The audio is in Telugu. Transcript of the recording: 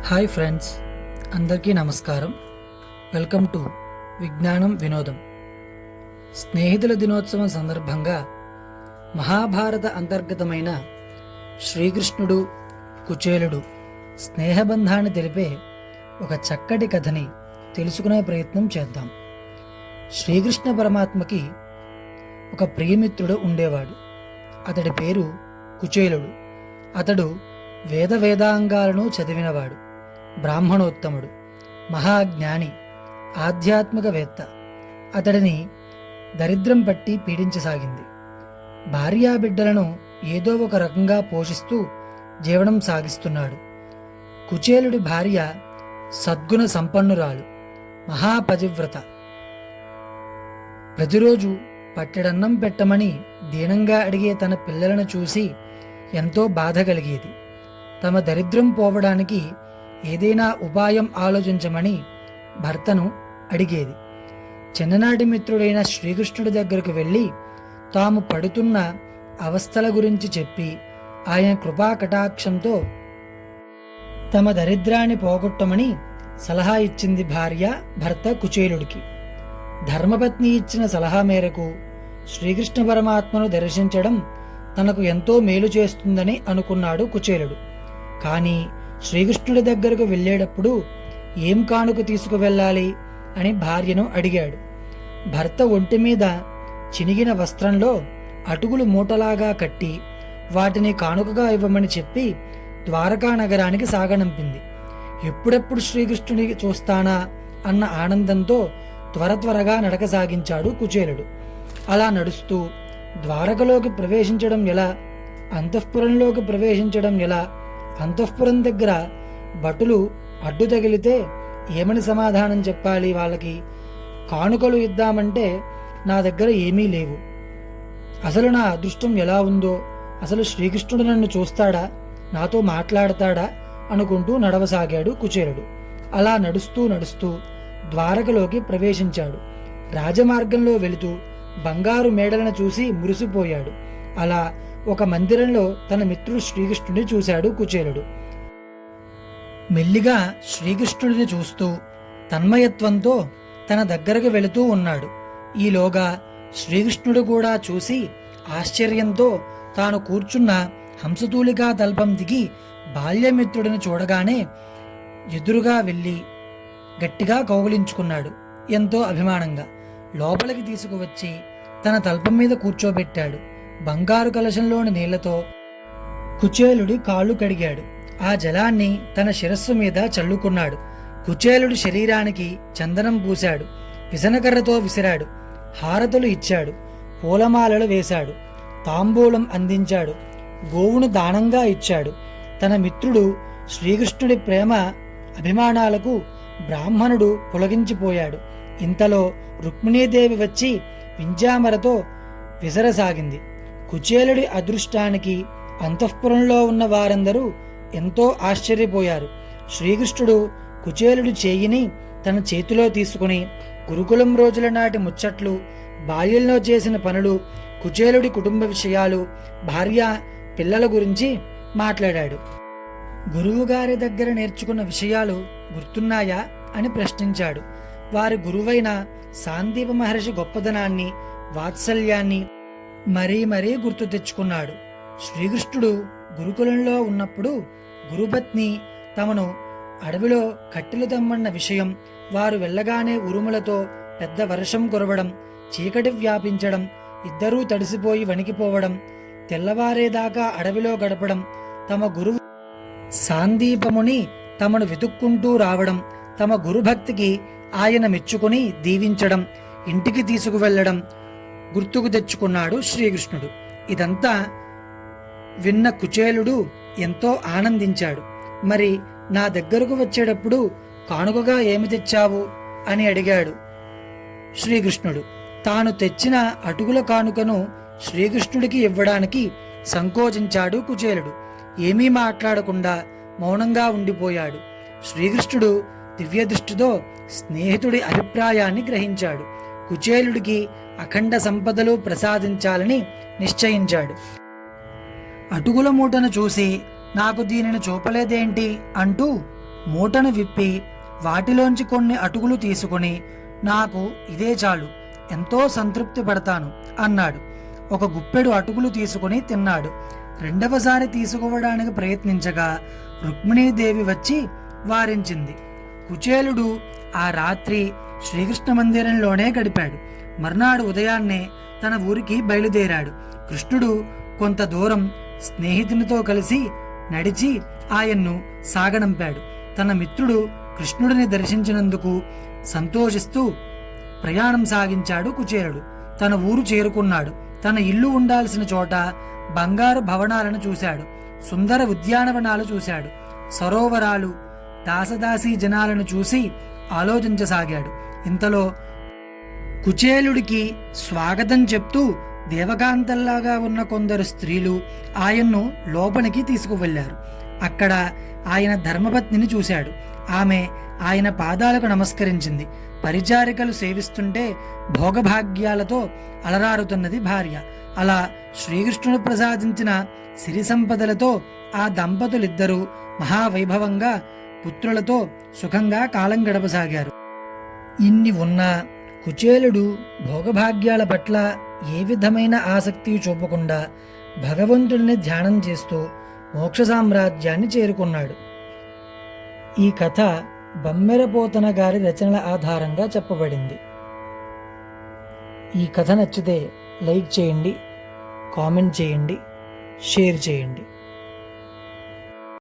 హాయ్ ఫ్రెండ్స్, అందరికీ నమస్కారం. వెల్కమ్ టు విజ్ఞానం వినోదం. స్నేహితుల దినోత్సవం సందర్భంగా మహాభారత అంతర్గతమైన శ్రీకృష్ణుడు కుచేలుడు స్నేహబంధాన్ని తెలిపే ఒక చక్కటి కథని తెలుసుకునే ప్రయత్నం చేద్దాం. శ్రీకృష్ణ పరమాత్మకి ఒక ప్రియమిత్రుడు ఉండేవాడు. అతడి పేరు కుచేలుడు. అతడు వేదాంగాలను చదివినవాడు, బ్రాహ్మణోత్తముడు, మహాజ్ఞాని, ఆధ్యాత్మికవేత్త. అతడిని దరిద్రం పట్టి పీడించసాగింది. భార్యాబిడ్డలను ఏదో ఒక రకంగా పోషిస్తూ జీవనం సాగిస్తున్నాడు. కుచేలుడి భార్య సద్గుణ సంపన్నురాలు, మహాపతివ్రత. ప్రతిరోజు పట్టెడన్నం పెట్టమని దీనంగా అడిగే తన పిల్లలను చూసి ఎంతో బాధ కలిగేది. తమ దరిద్రం పోవడానికి ఏదైనా ఉపాయం ఆలోచించమని భర్తను అడిగేది. చిన్ననాటి మిత్రుడైన శ్రీకృష్ణుడి దగ్గరకు వెళ్ళి తాము పడుతున్న అవస్థల గురించి చెప్పి ఆయన కృపా కటాక్షంతో తమ దరిద్రాన్ని పోగొట్టమని సలహా ఇచ్చింది భార్య భర్త కుచేలుడికి. ధర్మపత్ని ఇచ్చిన సలహా మేరకు శ్రీకృష్ణ పరమాత్మను దర్శించడం తనకు ఎంతో మేలు చేస్తుందని అనుకున్నాడు కుచేలుడు. కానీ శ్రీకృష్ణుడి దగ్గరకు వెళ్ళేటప్పుడు ఏం కానుక తీసుకువెళ్ళాలి అని భార్యను అడిగాడు. భర్త ఒంటి మీద చినిగిన వస్త్రంలో అటుకులు మూటలాగా కట్టి వాటిని కానుకగా ఇవ్వమని చెప్పి ద్వారకా నగరానికి సాగనంపింది. ఎప్పుడెప్పుడు శ్రీకృష్ణుని చూస్తానా అన్న ఆనందంతో త్వరగా నడక సాగించాడు కుచేలుడు. అలా నడుస్తూ ద్వారకలోకి ప్రవేశించడం ఎలా, అంతఃపురంలోకి ప్రవేశించడం ఎలా, అంతఃపురం దగ్గర భటులు అడ్డు తగిలితే ఏమని సమాధానం చెప్పాలి వాళ్ళకి, కానుకలు ఇద్దామంటే నా దగ్గర ఏమీ లేవు, అసలు నా అదృష్టం ఎలా ఉందో, అసలు శ్రీకృష్ణుడు నన్ను చూస్తాడా, నాతో మాట్లాడతాడా అనుకుంటూ నడవసాగాడు కుచేలుడు. అలా నడుస్తూ ద్వారకలోకి ప్రవేశించాడు. రాజమార్గంలో వెళుతూ బంగారు మేడలను చూసి మురిసిపోయాడు. అలా ఒక మందిరంలో తన మిత్రుడు శ్రీకృష్ణుడిని చూశాడు కుచేలుడు. మెల్లిగా శ్రీకృష్ణుడిని చూస్తూ తన్మయత్వంతో తన దగ్గరకు వెళుతూ ఉన్నాడు. ఈలోగా శ్రీకృష్ణుడు కూడా చూసి ఆశ్చర్యంతో తాను కూర్చున్న హంసతూలికా తల్పం దిగి బాల్యమిత్రుడిని చూడగానే ఎదురుగా వెళ్ళి గట్టిగా కౌగిలించుకున్నాడు. ఎంతో అభిమానంగా లోపలికి తీసుకువచ్చి తన తల్పం మీద కూర్చోబెట్టాడు. బంగారు కలశంలోని నీళ్లతో కుచేలుడి కాళ్ళు కడిగాడు. ఆ జలాన్ని తన శిరస్సు మీద చల్లుకున్నాడు. కుచేలుడి శరీరానికి చందనం పూశాడు. విసనకర్రతో విసిరాడు. హారతులు ఇచ్చాడు. పూలమాలలు వేశాడు. తాంబూలం అందించాడు. గోవును దానంగా ఇచ్చాడు. తన మిత్రుడు శ్రీకృష్ణుడి ప్రేమ అభిమానాలకు బ్రాహ్మణుడు పులకించిపోయాడు. ఇంతలో రుక్మిణీదేవి వచ్చి వింజామరతో విసరసాగింది. కుచేలుడి అదృష్టానికి అంతఃపురంలో ఉన్న వారందరూ ఎంతో ఆశ్చర్యపోయారు. శ్రీకృష్ణుడు కుచేలుడి చేయిని తన చేతిలో తీసుకుని గురుకులం రోజుల నాటి ముచ్చట్లు, బాల్యంలో చేసిన పనులు, కుచేలుడి కుటుంబ విషయాలు, భార్య పిల్లల గురించి మాట్లాడాడు. గురువుగారి దగ్గర నేర్చుకున్న విషయాలు గుర్తున్నాయా అని ప్రశ్నించాడు. వారి గురువైన సాందీప మహర్షి గొప్పదనాన్ని, వాత్సల్యాన్ని మరీ గుర్తు తెచ్చుకున్నాడు. శ్రీకృష్ణుడు గురుకులంలో ఉన్నప్పుడు గురుపత్ని తమను అడవిలో కట్టెలు తెమ్మన్న విషయం, వారు వెళ్ళగానే ఉరుములతో పెద్ద వర్షం కురవడం, చీకటి వ్యాపించడం, ఇద్దరూ తడిసిపోయి వణికిపోవడం, తెల్లవారేదాకా అడవిలో గడపడం, తమ గురువు సాందీపముని తమను వెతుక్కుంటూ రావడం, తమ గురుభక్తికి ఆయన మెచ్చుకుని దీవించడం, ఇంటికి తీసుకువెళ్లడం గుర్తుకు తెచ్చుకున్నాడు శ్రీకృష్ణుడు. ఇదంతా విన్న కుచేలుడు ఎంతో ఆనందించాడు. మరి నా దగ్గరకు వచ్చేటప్పుడు కానుకగా ఏమి తెచ్చావు అని అడిగాడు శ్రీకృష్ణుడు. తాను తెచ్చిన అటుకుల కానుకను శ్రీకృష్ణుడికి ఇవ్వడానికి సంకోచించాడు కుచేలుడు. ఏమీ మాట్లాడకుండా మౌనంగా ఉండిపోయాడు. శ్రీకృష్ణుడు దివ్య దృష్టితో స్నేహితుడి అభిప్రాయాన్ని గ్రహించాడు. కుచేలుడికి అఖండ సంపదలు ప్రసాదించాలని నిశ్చయించాడు. అటుకుల మూటను చూసి నాకు దీనిని చూపలేదేంటి అంటూ మూటను విప్పి వాటిలోంచి కొన్ని అటుకులు తీసుకుని, నాకు ఇదే చాలు, ఎంతో సంతృప్తి పడతాను అన్నాడు. ఒక గుప్పెడు అటుకులు తీసుకుని తిన్నాడు. రెండవసారి తీసుకోవడానికి ప్రయత్నించగా రుక్మిణీదేవి వచ్చి వారించింది. కుచేలుడు ఆ రాత్రి శ్రీకృష్ణ మందిరంలోనే గడిపాడు. మర్నాడు ఉదయాన్నే తన ఊరికి బయలుదేరాడు. కృష్ణుడు కొంత దూరం స్నేహితునితో కలిసి నడిచి ఆయన్ను సాగనంపాడు. తన మిత్రుడు కృష్ణుడిని దర్శించినందుకు సంతోషిస్తూ ప్రయాణం సాగించాడు కుచేలుడు. తన ఊరు చేరుకున్నాడు. తన ఇల్లు ఉండాల్సిన చోట బంగారు భవనాలను చూశాడు. సుందర ఉద్యానవనాలు చూశాడు. సరోవరాలు, దాసదాసీ జనాలను చూసి ఆలోచించసాగాడు. ఇంతలో కుచేలుడికి స్వాగతం చెప్తూ దేవకాంతల్లాగా ఉన్న కొందరు స్త్రీలు ఆయన్ను లోపలికి తీసుకువెళ్లారు. అక్కడ ఆయన ధర్మపత్నిని చూశాడు. ఆమె ఆయన పాదాలకు నమస్కరించింది. పరిచారికలు సేవిస్తుంటే భోగభాగ్యాలతో అలరారుతున్నది భార్య. అలా శ్రీకృష్ణుడు ప్రసాదించిన సిరి సంపదలతో ఆ దంపతులిద్దరూ మహావైభవంగా పుత్రులతో సుఖంగా కాలం గడపసాగారు. ఇన్ని ఉన్నా కుచేలుడు భోగభాగ్యాల పట్ల ఏ విధమైన ఆసక్తి చూపకుండా భగవంతుడిని ధ్యానం చేస్తూ మోక్ష సామ్రాజ్యాన్ని చేరుకున్నాడు. ఈ కథ బమ్మెరపోతన గారి రచనల ఆధారంగా చెప్పబడింది. ఈ కథ నచ్చితే లైక్ చేయండి, కామెంట్ చేయండి, షేర్ చేయండి.